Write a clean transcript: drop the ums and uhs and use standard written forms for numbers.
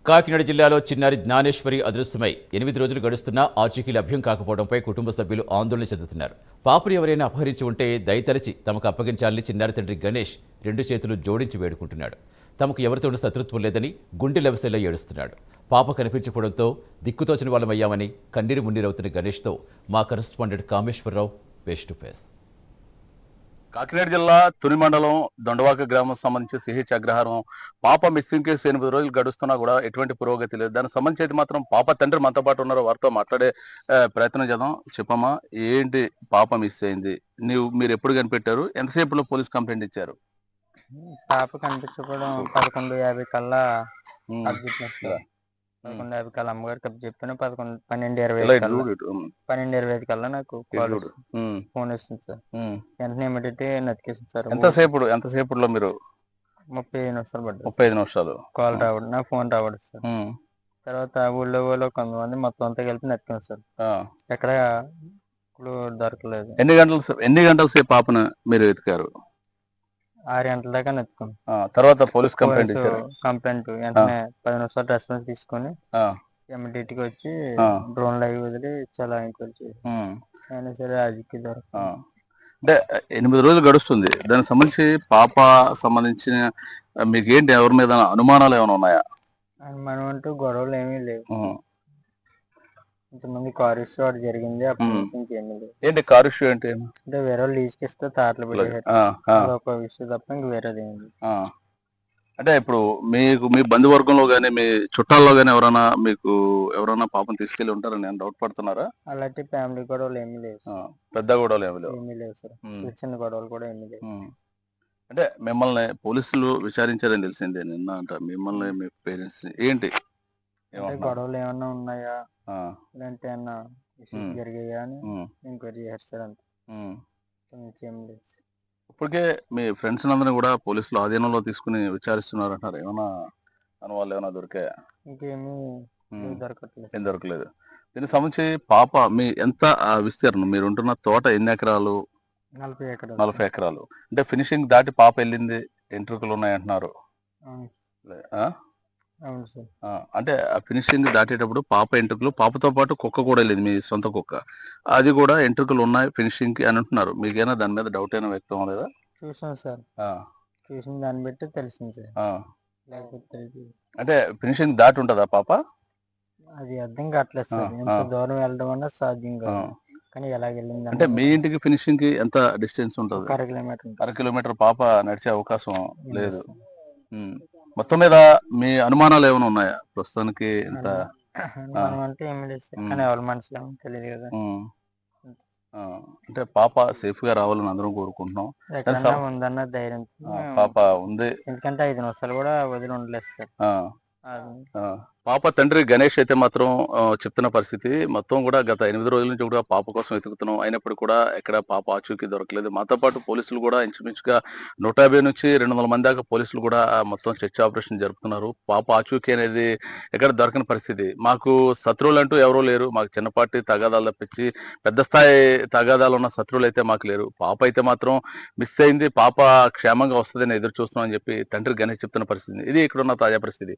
కాకినాడ జిల్లాలో చిన్నారి జ్ఞానేశ్వరి అదృశ్యమై 8 రోజులు గడుస్తున్నా ఆచూకీ లభ్యం కాకపోవడంపై కుటుంబ సభ్యులు ఆందోళన చెందుతున్నారు. పాపను ఎవరైనా అపహరించి ఉంటే దయతలచి తమకు అప్పగించాలని చిన్నారి తండ్రి గణేష్ 2 చేతులు జోడించి వేడుకుంటున్నాడు. తమకు ఎవరితోనూ శత్రుత్వం లేదని గుండె లెవసేలా ఏడుస్తున్నాడు. పాప కనిపించకపోవడంతో దిక్కుతోచని వాళ్ళమయ్యామని కన్నీరు మున్నీరవుతున్న గణేష్తో మా correspondent Kameswara Rao face to face. Kakinada జిల్లా తుని మండలం దొండవాక గ్రామం సంబంధించి సిహెచ్ అగ్రహారం పాప మిస్సింగ్ కేసు 8 రోజులు గడుస్తున్నా కూడా ఎటువంటి పురోగతి లేదు. దానికి సంబంధించి అయితే మాత్రం పాప తండ్రి మనతో పాటు ఉన్నారో వారితో మాట్లాడే ప్రయత్నం చేద్దాం. చెప్పమ్మా, ఏంటి పాప మిస్ అయింది? మీరు ఎప్పుడు కనిపెట్టారు? ఎంతసేపులో పోలీస్ కంప్లైంట్ ఇచ్చారు? పాప కనిపించకపోవడం 11:50 కల్లా అప్పచెప్పాను సార్. 11:50 కల్లా అమ్మగారికి అప్పచెప్పాను. 12:25 కల్లా నాకు ఫోన్ వస్తుంది సార్. వెంటనే ఇమీడియట్ నతికేసింది సార్. ఎంతసేపులో మీరు? 35 నిమిషాలు పడ్డాయి. 35 నిమిషాలు కాల్ రావడం, నా ఫోన్ రావడం సార్. తర్వాత ఊళ్ళో వాళ్ళు కొంతమంది మొత్తం అంతా కలిపి నతికాం సార్. ఎక్కడ దొరకలేదు. ఎన్ని గంటల సేపు పాపను మీరు వెతికారు? 6 గంటల దాకా నతికాం. తర్వాత పోలీస్ కంప్లైంట్ వెంటనే 10 నిమిషాలు రెస్పాన్స్ తీసుకొని ఇమీడియట్ గా వచ్చి డ్రోన్ లైవ్ వదిలి చాలా ఎంక్వైరీ చేసి అయినా సరే అదికి దొరకదు. అంటే 8 రోజులు గడుస్తుంది. దానికి సంబంధించి పాప సంబంధించిన మీకు ఏంటి, ఎవరి మీద అనుమానాలు ఏమైనా ఉన్నాయా? అనుమానం అంటూ గొడవలు ఏమీ లేవు. ఇంతమంది కారు ఇష్యూ ఒకటి జరిగింది. అప్పుడు ఇంకేమీ లేదు. ఏంటి కారు ఇష్యూ ఏంటి? అంటే వేరే వాళ్ళు లీజ్కి ఇస్తే తాటలు పెట్టేసారు. ఒక విషయం తప్ప ఇంక వేరేది ఏమి లేదు. అంటే ఇప్పుడు మీకు మీ బంధువర్గంలో గానీ మీ చుట్టాల్లో గానీ ఎవరైనా పాపం తీసుకెళ్లి ఉంటారని నేను డౌట్ పడుతున్నారా? అలాంటి ఫ్యామిలీ గొడవలు ఏమీ లేవు. పెద్ద గొడవలు ఏమీ లేవు సార్. చిన్న గొడవలు కూడా ఏమీ లేవు. అంటే మిమ్మల్ని పోలీసులు విచారించారని తెలిసిందే నిన్న. అంట మిమ్మల్ని మీ పేరెంట్స్ ఏంటి గొడవలు ఏమన్నా ఉన్నాయా ఇలాంటి ఏమన్నా జరిగాయా అని ఎంక్వైరీ చేస్తారు. అంత ఇంకేం లేదు. ఇప్పటికే మీ ఫ్రెండ్స్ అందరినీ కూడా పోలీసులు ఆధీనంలో తీసుకుని విచారిస్తున్నారు అంటారు. ఏమైనా అనువాళ్ళు ఏమైనా దొరికాయా? ఇంకేమీ దొరకట్లేదు. ఏం దొరకలేదు. దీనికి సంబంధించి పాప మీ ఎంత విస్తీర్ణం? మీరు ఉంటున్న తోట ఎన్ని ఎకరాలు? 40 ఎకరాలు. 40 ఎకరాలు. అంటే ఫినిషింగ్ దాటి పాప వెళ్ళింది, ఎంట్రుకలు ఉన్నాయంటున్నారు. అవును సార్. అంటే ఆ ఫినిషింగ్ దాటేటప్పుడు పాప ఎంట్రుకలు, పాపతో పాటు కుక్క కూడా వెళ్ళింది, మీ సొంత కుక్క. అది కూడా ఎంట్రుకలు ఉన్నాయి ఫినిషింగ్ కి అని అంటున్నారు. మీకైనా దాని మీద డౌట్ అయినా వ్యక్తం అవ్వలేదా? చూసాం సార్. చూసిన దాన్ని బట్టి తెలిసింది సార్. లేకపోతే అంటే ఫినిషింగ్ దాటి ఉంటుందా పాప? అది అర్థం కావట్లేదు సార్. ఎంత దూరం వెళ్ళడం అన్న సాధ్యం కాదు. కానీ ఎలా వెళ్ళింది అంటే మీ ఇంటికి ఫినిషింగ్ కి ఎంత డిస్టెన్స్ ఉంటుంది? 1/2 కిలోమీటర్. 1/2 కిలోమీటర్ పాప నడిచే అవకాశం లేదు. మొత్తం మీద మీ అనుమానాలు ఏమైనా ఉన్నాయా ప్రస్తుతానికి? అనుమానం అంటే ఏమి లేదు సార్. కానీ ఎవరి మనసులో తెలియదు కదా. అంటే పాప సేఫ్ గా రావాలని అందరం కోరుకుంటున్నాం. ఎక్కడన్నా ఉందన్న ధైర్యం పాప ఉంది. ఎందుకంటే 5 నిమిషాలు కూడా వదిలి ఉండలేదు సార్. పాప తండ్రి గణేష్ అయితే మాత్రం చెప్తున్న పరిస్థితి మొత్తం కూడా గత 8 రోజుల నుంచి కూడా పాప కోసం వెతుకుతున్నాం. అయినప్పుడు కూడా ఎక్కడ పాప ఆచూకీ దొరకలేదు. మాతో పాటు పోలీసులు కూడా ఇంచుమించుగా 150 నుంచి 200 మంది దాకా పోలీసులు కూడా మొత్తం సెర్చ్ ఆపరేషన్ జరుపుతున్నారు. పాప ఆచూకీ అనేది ఎక్కడ దొరకని పరిస్థితి. మాకు శత్రువులు అంటూ ఎవరూ లేరు. మాకు చిన్నపాటి తగాదాలు తప్పించి పెద్ద స్థాయి తగాదాలు ఉన్న శత్రువులు అయితే మాకు లేరు. పాప అయితే మాత్రం మిస్ అయింది. పాప క్షేమంగా వస్తుందని ఎదురు చూస్తున్నాం అని చెప్పి తండ్రి గణేష్ చెప్తున్న పరిస్థితి. ఇది ఇక్కడ ఉన్న తాజా పరిస్థితి.